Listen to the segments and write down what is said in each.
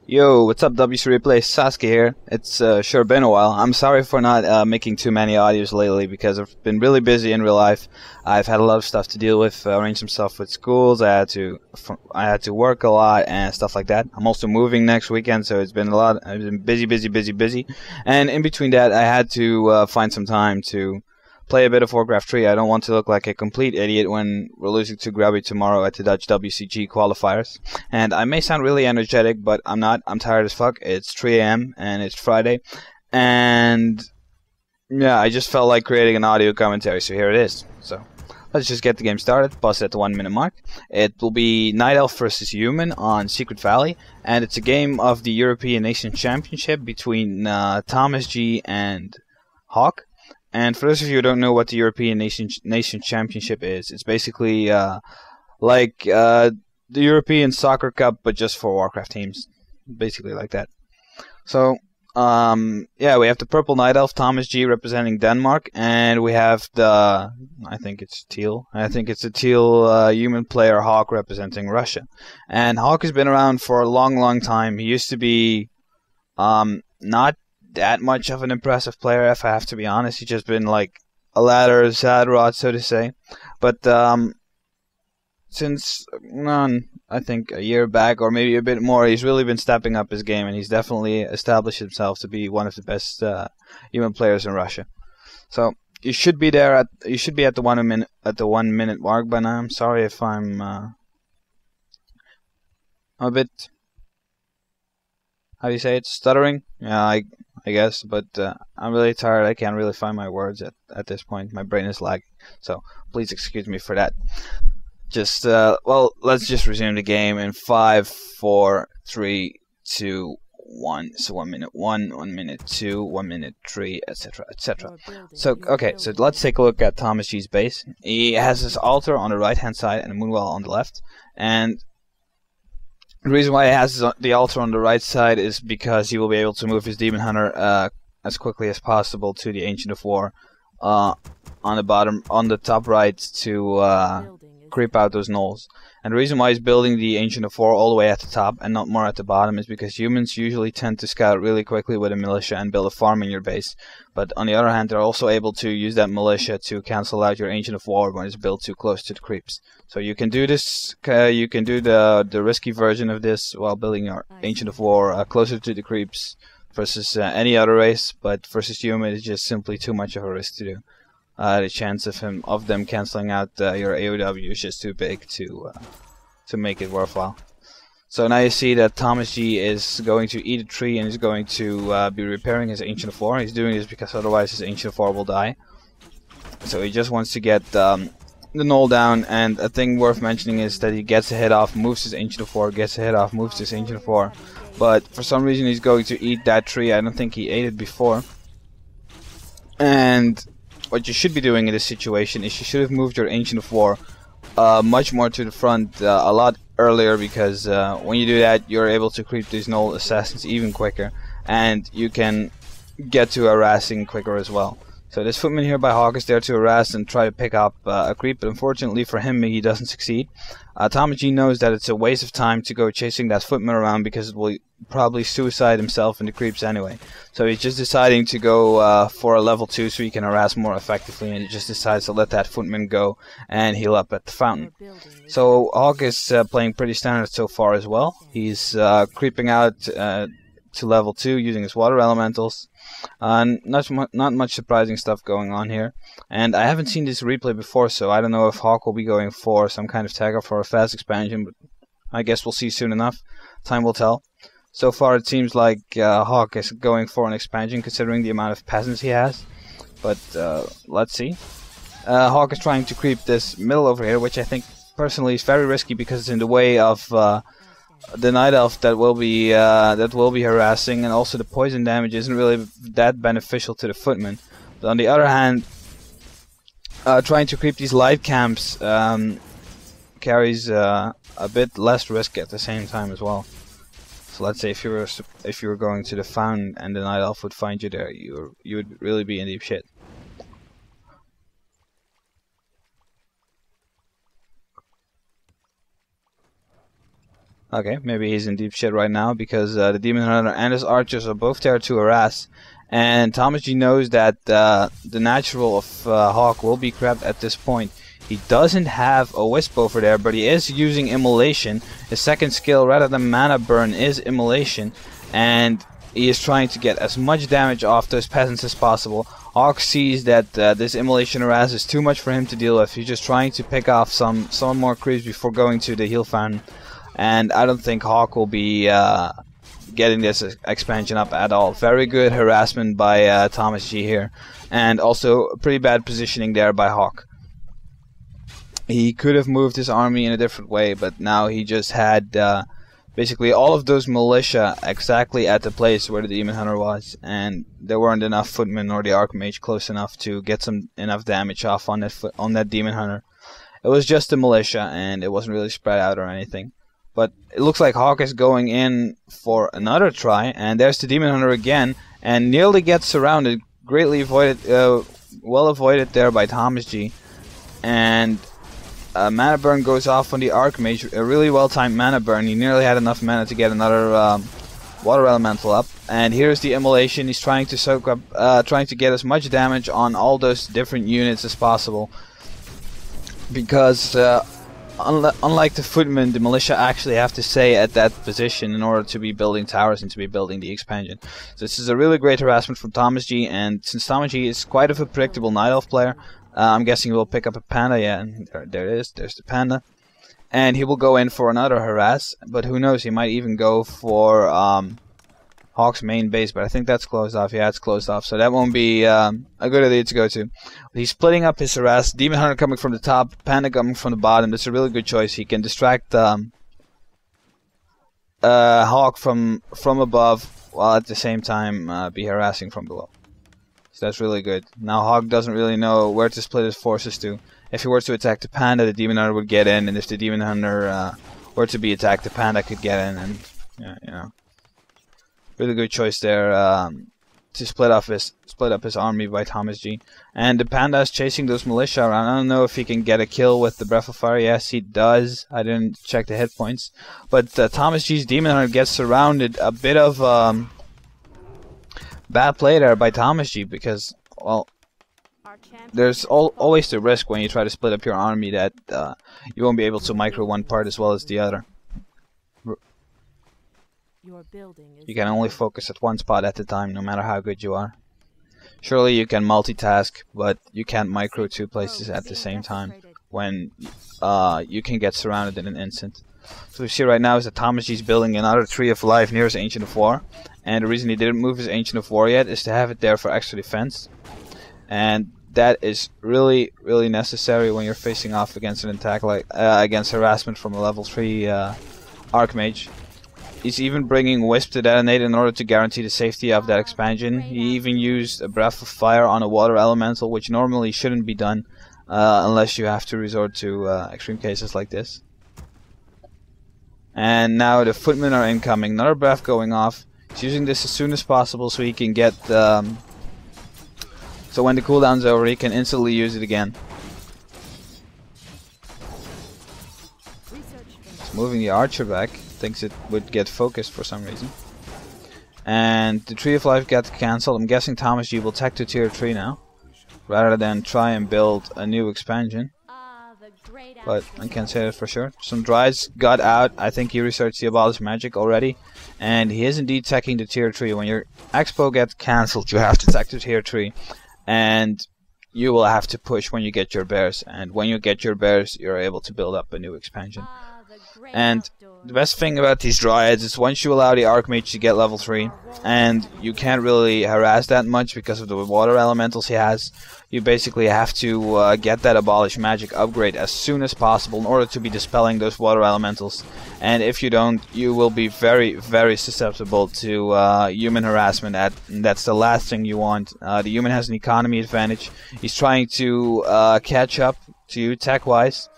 Yo, what's up, WCR Replay? Sasuke here. It's sure been a while. I'm sorry for not making too many audios lately because I've been really busy in real life. I've had a lot of stuff to deal with, arrange some stuff with schools. I had to work a lot and stuff like that. I'm also moving next weekend, so it's been a lot. I've been busy. And in between that, I had to find some time to play a bit of Warcraft 3. I don't want to look like a complete idiot when we're losing to Grubby tomorrow at the Dutch WCG qualifiers. And I may sound really energetic, but I'm not. I'm tired as fuck. It's 3 a.m. and it's Friday. And yeah, I just felt like creating an audio commentary, so here it is. So let's just get the game started. Pause at the 1 minute mark. It will be Night Elf versus Human on Secret Valley. And it's a game of the European Nations Championship between Thomas G and Hawk. And for those of you who don't know what the European Nation Championship is, it's basically like the European Soccer Cup, but just for Warcraft teams. Basically like that. So, yeah, we have the Purple Night Elf, Thomas G, representing Denmark, and we have the, I think it's teal. I think it's a teal human player, Hawk, representing Russia. And Hawk has been around for a long time. He used to be not that much of an impressive player, if I have to be honest. He's just been like a ladder, sad rod, so to say. But since I think a year back or maybe a bit more, he's really been stepping up his game, and he's definitely established himself to be one of the best human players in Russia. So you should be there you should be at the 1 minute mark by now. I'm sorry if I'm a bit, how do you say it, stuttering? Yeah, I guess, but I'm really tired. I can't really find my words at this point. My brain is lagging, so please excuse me for that. Just well, let's just resume the game in 5, 4, 3, 2, 1. So 1 minute 1, 1 minute 2, 1 minute 3, etc., etc. So okay, so let's take a look at Thomas G's base. He has his altar on the right hand side and a moonwell on the left, and the reason why he has the altar on the right side is because he will be able to move his Demon Hunter as quickly as possible to the Ancient of War on the top right to creep out those gnolls. And the reason why he's building the Ancient of War all the way at the top and not more at the bottom is because humans usually tend to scout really quickly with a militia and build a farm in your base. But on the other hand, they're also able to use that militia to cancel out your Ancient of War when it's built too close to the creeps. So you can do this. You can do the risky version of this while building your Ancient of War closer to the creeps versus any other race. But versus human, it's just simply too much of a risk to do. The chance of them canceling out your AOW is just too big to make it worthwhile. So now you see that Thomas G is going to eat a tree and is going to be repairing his Ancient of War. He's doing this because otherwise his Ancient of War will die. So he just wants to get the gnoll down, and a thing worth mentioning is that he gets a hit off, moves his Ancient of War, gets a hit off, moves his Ancient of War. But for some reason he's going to eat that tree. I don't think he ate it before. And what you should be doing in this situation is you should have moved your Ancient of War much more to the front a lot earlier, because when you do that, you're able to creep these gnoll assassins even quicker, and you can get to harassing quicker as well. So this footman here by Hawk is there to harass and try to pick up a creep, but unfortunately for him, he doesn't succeed. Thomas G knows that it's a waste of time to go chasing that footman around because it will probably suicide himself and the creeps anyway. So he's just deciding to go for a level 2 so he can harass more effectively, and he just decides to let that footman go and heal up at the fountain. So Hawk is playing pretty standard so far as well. He's creeping out to level 2 using his water elementals. Not much surprising stuff going on here, and I haven't seen this replay before, so I don't know if Hawk will be going for some kind of tag or for a fast expansion, but I guess we'll see soon enough. Time will tell. So far it seems like Hawk is going for an expansion considering the amount of peasants he has, but let's see. Hawk is trying to creep this middle over here, which I think personally is very risky because it's in the way of the Night Elf that will be harassing, and also the poison damage isn't really that beneficial to the footman. But on the other hand, trying to creep these light camps carries a bit less risk at the same time as well. So let's say if you were going to the fountain and the Night Elf would find you there, you would really be in deep shit. Okay, maybe he's in deep shit right now because the Demon Hunter and his archers are both there to harass. And Thomas G knows that the natural of Hawk will be crapped at this point. He doesn't have a Wisp over there, but he is using Immolation. His second skill, rather than Mana Burn, is Immolation. And he is trying to get as much damage off those peasants as possible. Hawk sees that this Immolation harass is too much for him to deal with. He's just trying to pick off some more creeps before going to the heal fountain. And I don't think Hawk will be getting this expansion up at all. Very good harassment by Thomas G here. And also pretty bad positioning there by Hawk. He could have moved his army in a different way, but now he just had basically all of those militia exactly at the place where the Demon Hunter was. And there weren't enough footmen or the Archmage close enough to get enough damage off on that Demon Hunter. It was just the militia, and it wasn't really spread out or anything. But it looks like Hawk is going in for another try, and there's the Demon Hunter again, and nearly gets surrounded, greatly avoided, well avoided there by Thomas G. And Mana Burn goes off on the Archmage, a really well-timed Mana Burn. He nearly had enough mana to get another Water Elemental up. And here's the Immolation. He's trying to soak up, trying to get as much damage on all those different units as possible, because unlike the footmen, the militia actually have to stay at that position in order to be building towers and to be building the expansion. So this is a really great harassment from Thomas G, and since Thomas G is quite of a predictable Night Elf player, I'm guessing he will pick up a Panda. Yeah, and there it is, there's the Panda. And he will go in for another harass, but who knows, he might even go for Hawk's main base, but I think that's closed off. Yeah, it's closed off, so that won't be a good idea to go to. He's splitting up his harass. Demon Hunter coming from the top, Panda coming from the bottom. That's a really good choice. He can distract Hawk from above, while at the same time be harassing from below. So that's really good. Now Hawk doesn't really know where to split his forces to. If he were to attack the Panda, the Demon Hunter would get in, and if the Demon Hunter were to be attacked, the Panda could get in, and yeah, you know. Really good choice there to split up his army by Thomas G. And the Panda is chasing those militia around. I don't know if he can get a kill with the Breath of Fire. Yes, he does. I didn't check the hit points. But Thomas G's Demon Hunter gets surrounded. A bit of bad play there by Thomas G, because, well, there's always the risk when you try to split up your army that you won't be able to micro one part as well as the other. You can only focus at one spot at a time, no matter how good you are. Surely you can multitask, but you can't micro two places at the same time when you can get surrounded in an instant. So what we see right now is that Thomas G is building another Tree of Life near his Ancient of War, and the reason he didn't move his Ancient of War yet is to have it there for extra defense. And that is really, really necessary when you're facing off against an attack like against harassment from a level 3 Archmage. He's even bringing Wisp to detonate in order to guarantee the safety of that expansion. He even used a Breath of Fire on a Water Elemental, which normally shouldn't be done unless you have to resort to extreme cases like this. And now the Footmen are incoming. Another Breath going off. He's using this as soon as possible so he can get... so when the cooldown's over, he can instantly use it again. He's moving the Archer back. Thinks it would get focused for some reason. And the Tree of Life got cancelled. I'm guessing Thomas G will tech to tier 3 now, rather than try and build a new expansion. But I can't say that for sure. Some Dryads got out. I think he researched the Abolish Magic already. And he is indeed teching to tier 3. When your Expo gets cancelled, you have to tech to tier 3. And you will have to push when you get your bears. And when you get your bears, you're able to build up a new expansion. And the best thing about these Dryads is once you allow the Archmage to get level 3, and you can't really harass that much because of the water elementals he has, you basically have to get that Abolish Magic upgrade as soon as possible in order to be dispelling those water elementals. And if you don't, you will be very, very susceptible to human harassment. That's the last thing you want. The human has an economy advantage. He's trying to catch up to you tech-wise.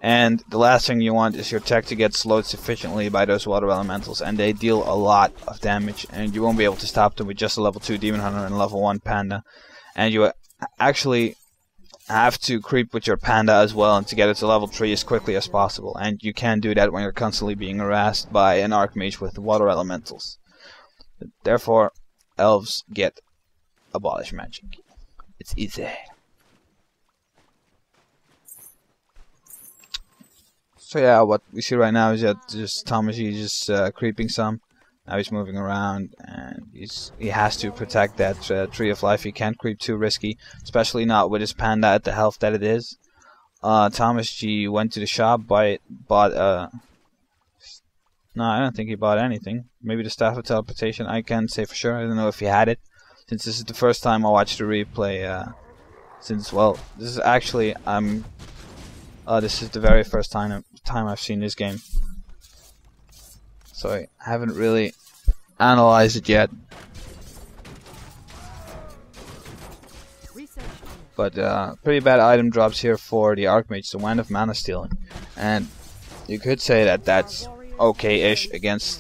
And the last thing you want is your tech to get slowed sufficiently by those water elementals, and they deal a lot of damage, and you won't be able to stop them with just a level 2 Demon Hunter and level 1 Panda. And you actually have to creep with your panda as well and to get it to level 3 as quickly as possible. And you can't do that when you're constantly being harassed by an archmage with water elementals. Therefore, elves get abolish magic. It's easy. So yeah, what we see right now is that just Thomas, he's just creeping some. Now he's moving around, and he has to protect that tree of life. He can't creep too risky, especially not with his panda at the health that it is. Thomas G went to the shop, bought no, I don't think he bought anything. Maybe the staff of teleportation. I can't say for sure. I don't know if he had it, since this is the first time I watched the replay. Since, well, this is actually this is the very first time I've seen this game. So I haven't really analyzed it yet. But pretty bad item drops here for the Archmage, the Wand of Mana Stealing. And you could say that that's okay-ish against